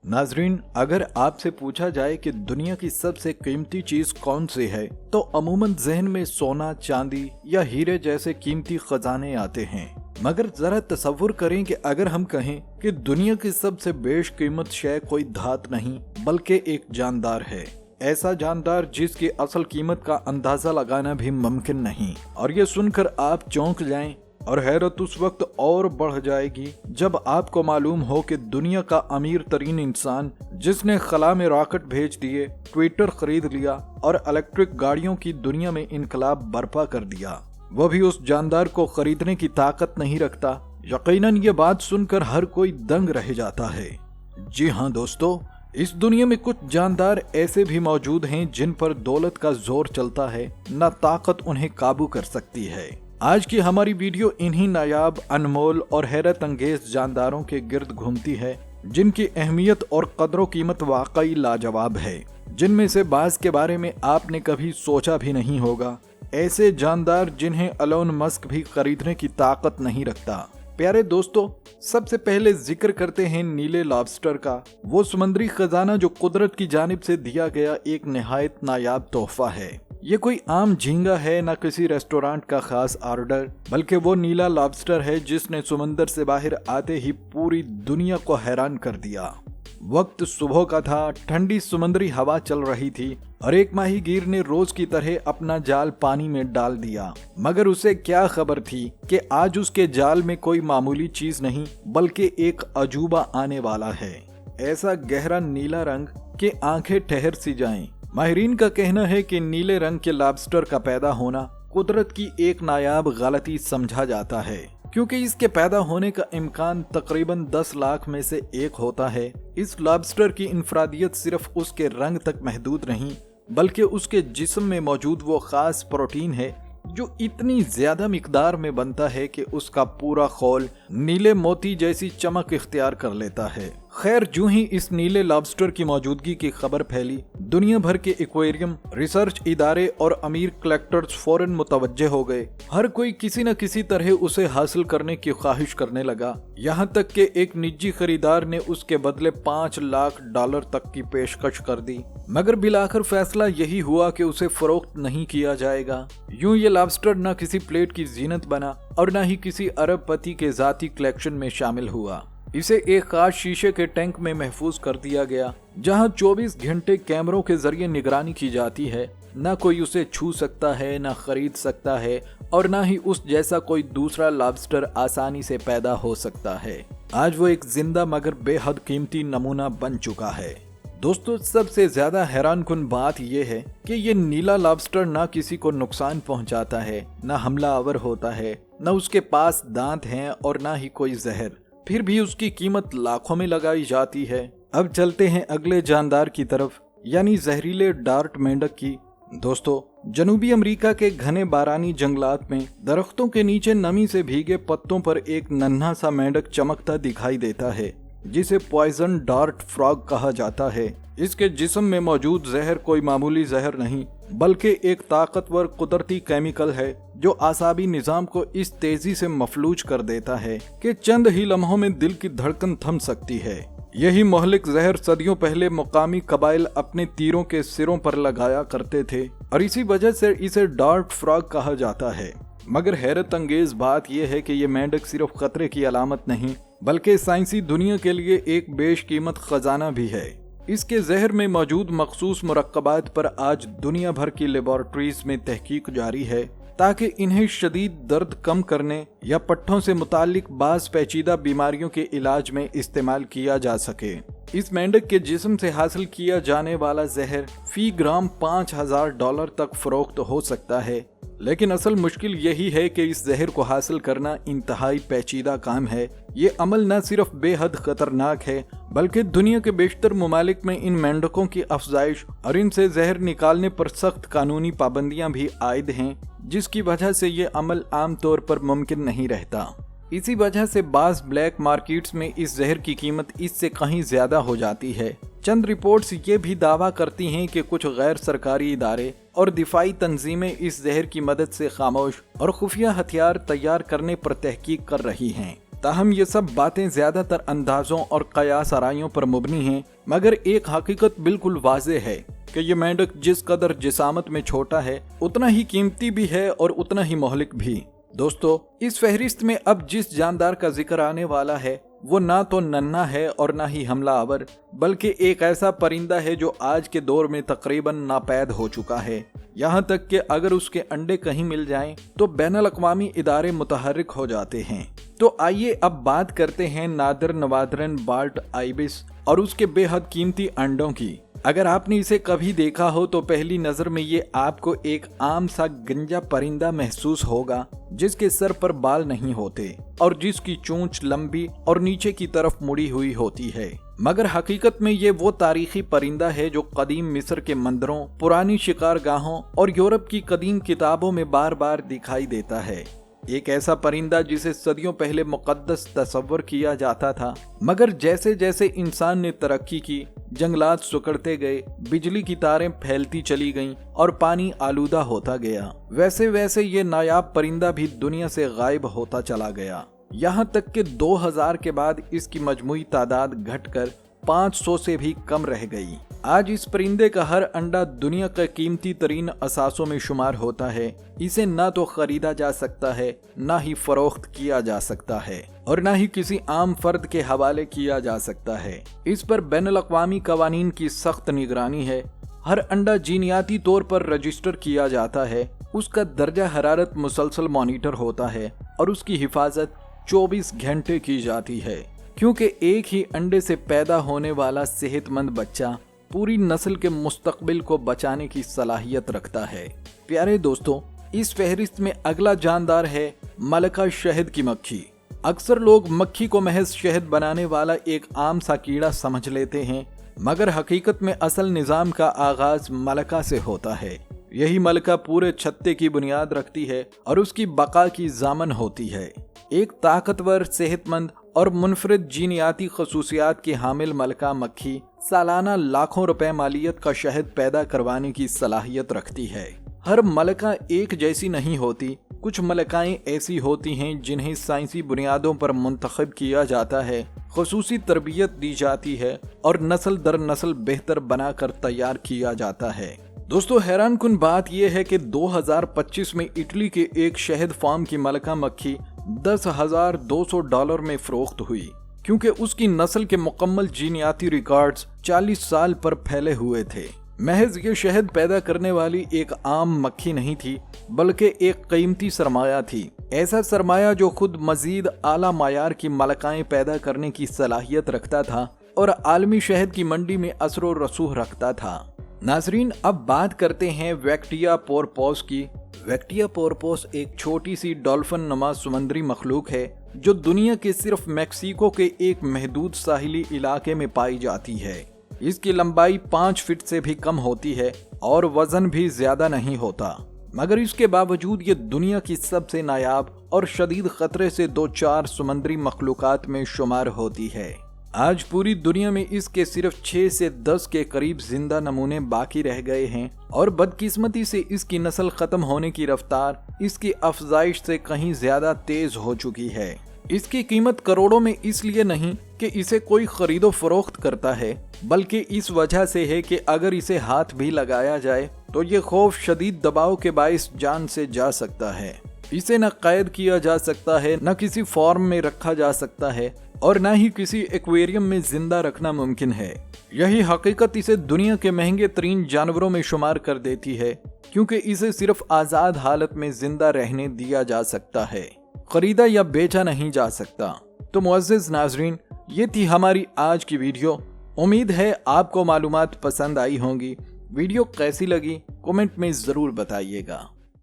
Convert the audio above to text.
नाजरीन, अगर आपसे पूछा जाए कि दुनिया की सबसे कीमती चीज कौन सी है तो अमूमन जहन में सोना, चांदी या हीरे जैसे कीमती खजाने आते हैं। मगर जरा तसव्वुर करें कि अगर हम कहें कि दुनिया की सबसे बेशकीमत शय कोई धात नहीं बल्कि एक जानदार है। ऐसा जानदार जिसकी असल कीमत का अंदाजा लगाना भी मुमकिन नहीं। और ये सुनकर आप चौंक जाएं और हैरत उस वक्त और बढ़ जाएगी जब आपको मालूम हो कि दुनिया का अमीर तरीन इंसान जिसने खला में रॉकेट भेज दिए, ट्विटर खरीद लिया और इलेक्ट्रिक गाड़ियों की दुनिया में इनकलाब बर्पा कर दिया, वो भी उस जानदार को खरीदने की ताकत नहीं रखता। यकीनन ये बात सुनकर हर कोई दंग रह जाता है। जी हाँ दोस्तों, इस दुनिया में कुछ जानदार ऐसे भी मौजूद हैं जिन पर दौलत का जोर चलता है, न ताकत उन्हें काबू कर सकती है। आज की हमारी वीडियो इन्हीं नायाब, अनमोल और हैरत अंगेज जानदारों के गिर्द घूमती है जिनकी अहमियत और कदर कीमत वाकई लाजवाब है, जिनमें से बाज के बारे में आपने कभी सोचा भी नहीं होगा। ऐसे जानदार जिन्हें एलोन मस्क भी खरीदने की ताकत नहीं रखता। प्यारे दोस्तों, सबसे पहले जिक्र करते हैं नीले लॉबस्टर का, वो समुद्री खजाना जो कुदरत की जानिब से दिया गया एक निहायत नायाब तोहफा है। ये कोई आम झींगा है, न किसी रेस्टोरेंट का खास ऑर्डर, बल्कि वो नीला लॉबस्टर है जिसने समुंदर से बाहर आते ही पूरी दुनिया को हैरान कर दिया। वक्त सुबह का था, ठंडी समुद्री हवा चल रही थी और एक माहीगीर ने रोज की तरह अपना जाल पानी में डाल दिया। मगर उसे क्या खबर थी कि आज उसके जाल में कोई मामूली चीज नहीं बल्कि एक अजूबा आने वाला है। ऐसा गहरा नीला रंग कि आंखें ठहर सी जाएं। माहिरीन का कहना है कि नीले रंग के लॉबस्टर का पैदा होना कुदरत की एक नायाब गलती समझा जाता है, क्योंकि इसके पैदा होने का इम्कान तकरीबन 10 लाख में से एक होता है। इस लॉबस्टर की इंफरादियत सिर्फ उसके रंग तक महदूद नहीं बल्कि उसके जिस्म में मौजूद वो खास प्रोटीन है जो इतनी ज्यादा मिकदार में बनता है कि उसका पूरा खोल नीले मोती जैसी चमक इख्तियार कर लेता है। खैर, जो ही इस नीले लॉबस्टर की मौजूदगी की खबर फैली, दुनिया भर के एक्वेरियम, रिसर्च इदारे और अमीर कलेक्टर्स फौरन मुतवज्जे हो गए। हर कोई किसी न किसी तरह उसे हासिल करने की ख्वाहिश करने लगा। यहाँ तक कि एक निजी खरीदार ने उसके बदले $5 लाख तक की पेशकश कर दी। मगर बिलाखिर फैसला यही हुआ कि उसे फरोख्त नहीं किया जाएगा। यूं ये लॉबस्टर न किसी प्लेट की जीनत बना और न ही किसी अरबपति के जाती कलेक्शन में शामिल हुआ। इसे एक खास शीशे के टैंक में महफूज कर दिया गया, जहां 24 घंटे कैमरों के जरिए निगरानी की जाती है। न कोई उसे छू सकता है, न खरीद सकता है और न ही उस जैसा कोई दूसरा लॉबस्टर आसानी से पैदा हो सकता है। आज वो एक जिंदा मगर बेहद कीमती नमूना बन चुका है। दोस्तों, सबसे ज्यादा हैरानकुन बात यह है कि ये नीला लॉबस्टर न किसी को नुकसान पहुंचाता है, न हमलावर होता है, न उसके पास दांत हैं और न ही कोई जहर। फिर भी उसकी कीमत लाखों में लगाई जाती है। अब चलते हैं अगले जानदार की तरफ, यानी जहरीले डार्ट मेंढक की। दोस्तों, जनूबी अमेरिका के घने बारानी जंगलात में दरख्तों के नीचे नमी से भीगे पत्तों पर एक नन्हा सा मेंढक चमकता दिखाई देता है, जिसे पॉइजन डार्ट फ्रॉग कहा जाता है। इसके जिस्म में मौजूद जहर कोई मामूली जहर नहीं बल्कि एक ताकतवर कुदरती केमिकल है जो आसाबी निजाम को इस तेजी से मफलूज कर देता है कि चंद ही लम्हों में दिल की धड़कन थम सकती है। यही मोहलिक जहर सदियों पहले मुकामी कबाइल अपने तीरों के सिरों पर लगाया करते थे और इसी वजह से इसे डार्ट फ्रॉग कहा जाता है। मगर हैरत अंगेज बात यह है कि ये मेंढक सिर्फ खतरे की अलामत नहीं बल्कि साइंसी दुनिया के लिए एक बेशकीमत खजाना भी है। इसके जहर में मौजूद मखसूस मुरक्कबात पर आज दुनिया भर की लेबोरेटरीज में तहकीक जारी है ताकि इन्हें शदीद दर्द कम करने या पट्ठों से मुतालिक बाज पेचीदा बीमारियों के इलाज में इस्तेमाल किया जा सके। इस मेंढक के जिस्म से हासिल किया जाने वाला जहर फी ग्राम $5000 तक फरोख्त हो सकता है। लेकिन असल मुश्किल यही है कि इस जहर को हासिल करना इंतहाई पेचीदा काम है। ये अमल न सिर्फ बेहद खतरनाक है बल्कि दुनिया के बेशतर ममालिक में इन मेंढकों की अफजाइश और इनसे जहर निकालने पर सख्त कानूनी पाबंदियां भी आयद हैं, जिसकी वजह से ये अमल आम तौर पर मुमकिन नहीं रहता। इसी वजह से बाज़ ब्लैक मार्केट्स में इस जहर की कीमत इससे कहीं ज्यादा हो जाती है। चंद रिपोर्ट्स ये भी दावा करती हैं कि कुछ गैर सरकारी इदारे और दिफाई तंजीमें इस जहर की मदद से खामोश और खुफिया हथियार तैयार करने पर तहकीक कर रही हैं। ताहम ये सब बातें ज्यादातर अंदाजों और कयास आराइयों पर मुबनी हैं, मगर एक हकीकत बिल्कुल वाज़ेह है कि ये मेंढक जिस कदर जिसामत में छोटा है उतना ही कीमती भी है और उतना ही मोहलिक भी। दोस्तों, इस फहरिस्त में अब जिस जानदार का जिक्र आने वाला है वो ना तो नन्हा है और ना ही हमलावर, बल्कि एक ऐसा परिंदा है जो आज के दौर में तकरीबन नापैद हो चुका है। यहाँ तक कि अगर उसके अंडे कहीं मिल जाएं तो बैनुल अक़वामी इदारे मुतहर्रिक हो जाते हैं। तो आइए अब बात करते हैं नादिर नवादिरन बाल्ट आइबिस और उसके बेहद कीमती अंडों की। अगर आपने इसे कभी देखा हो तो पहली नजर में ये आपको एक आम सा गंजा परिंदा महसूस होगा जिसके सर पर बाल नहीं होते और जिसकी चोंच लंबी और नीचे की तरफ मुड़ी हुई होती है, मगर हकीकत में ये वो तारीखी परिंदा है जो कदीम मिस्र के मंदिरों, पुरानी शिकारगाहों और यूरोप की कदीम किताबों में बार बार दिखाई देता है। एक ऐसा परिंदा जिसे सदियों पहले मुक़द्दस तस्वर किया जाता था, मगर जैसे जैसे इंसान ने तरक्की की, जंगलात सुकड़ते गए, बिजली की तारें फैलती चली गईं और पानी आलूदा होता गया, वैसे वैसे ये नायाब परिंदा भी दुनिया से गायब होता चला गया। यहाँ तक कि 2000 के बाद इसकी मजमूई तादाद घटकर 500 से भी कम रह गई। आज इस परिंदे का हर अंडा दुनिया के कीमती तरीन असासों में शुमार होता है। इसे ना तो खरीदा जा सकता है, ना ही फरोख्त किया जा सकता है और ना ही किसी आम फर्द के हवाले किया जा सकता है। इस पर बैनुल अक़वामी कवानीन की सख्त निगरानी है। हर अंडा जीनियाती तौर पर रजिस्टर किया जाता है, उसका दर्जा हरारत मुसलसल मॉनिटर होता है और उसकी हिफाजत 24 घंटे की जाती है, क्योंकि एक ही अंडे से पैदा होने वाला सेहतमंद बच्चा पूरी नस्ल के मुस्तकबिल को बचाने की सलाहियत रखता है। प्यारे दोस्तों, इस फहरिस्त में अगला जानदार है मलका शहद की मक्खी। अक्सर लोग मक्खी को महज शहद बनाने वाला एक आम सा कीड़ा समझ लेते हैं, मगर हकीकत में असल निज़ाम का आगाज मलका से होता है। यही मलका पूरे छत्ते की बुनियाद रखती है और उसकी बका की जामन होती है। एक ताकतवर, सेहतमंद और मुनफरिद जीनियाती खसूसियात की हामिल मलका मक्खी सालाना लाखों रुपए मालियत का शहद पैदा करवाने की सलाहियत रखती है। हर मलका एक जैसी नहीं होती। कुछ मलकाएं ऐसी होती हैं जिन्हें साइंसी बुनियादों पर मुंतखब किया जाता है, खसूसी तरबियत दी जाती है और नस्ल दर नस्ल बेहतर बनाकर तैयार किया जाता है। दोस्तों, हैरान कुन बात यह है कि 2025 में इटली के एक शहद फार्म की मलका मक्खी $10,200 में फरोख्त हुई, क्योंकि उसकी नस्ल के मुकम्मल जीनियाती रिकॉर्ड्स 40 साल पर फैले हुए थे। महज ये शहद पैदा करने वाली एक आम मक्खी नहीं थी, बल्कि एक कीमती सरमाया थी। ऐसा सरमाया जो खुद मजीद आला मायार की मलकाएं पैदा करने की सलाहियत रखता था और आलमी शहद की मंडी में असरो रसूख रखता था। नाजरीन, अब बात करते हैं वैक्टिया पोरपोस की। वैक्टिया पोरपोस एक छोटी सी डॉल्फिन नुमा समुद्री मखलूक है जो दुनिया के सिर्फ मेक्सिको के एक महदूद साहिली इलाके में पाई जाती है। इसकी लंबाई 5 फीट से भी कम होती है और वजन भी ज्यादा नहीं होता, मगर इसके बावजूद ये दुनिया की सबसे नायाब और शदीद खतरे से 2-4 समुद्री मखलूकात में शुमार होती है। आज पूरी दुनिया में इसके सिर्फ 6 से 10 के करीब जिंदा नमूने बाकी रह गए हैं और बदकिस्मती से इसकी नस्ल खत्म होने की रफ्तार इसकी अफजाइश से कहीं ज्यादा तेज हो चुकी है। इसकी कीमत करोड़ों में इसलिए नहीं कि इसे कोई खरीदो फरोख्त करता है, बल्कि इस वजह से है कि अगर इसे हाथ भी लगाया जाए तो ये खौफ शदीद दबाव के बाइस जान से जा सकता है। इसे न कैद किया जा सकता है, न किसी फॉर्म में रखा जा सकता है और न ही किसी एक्वेरियम में जिंदा रखना मुमकिन है। यही हकीकत इसे दुनिया के महंगे तरीन जानवरों में शुमार कर देती है, क्योंकि इसे सिर्फ आज़ाद हालत में जिंदा रहने दिया जा सकता है, खरीदा या बेचा नहीं जा सकता। तो मुअज़्ज़िज़ नाज़रीन, ये थी हमारी आज की वीडियो। उम्मीद है आपको मालूमात पसंद आई होंगी। वीडियो कैसी लगी कमेंट में ज़रूर बताइएगा।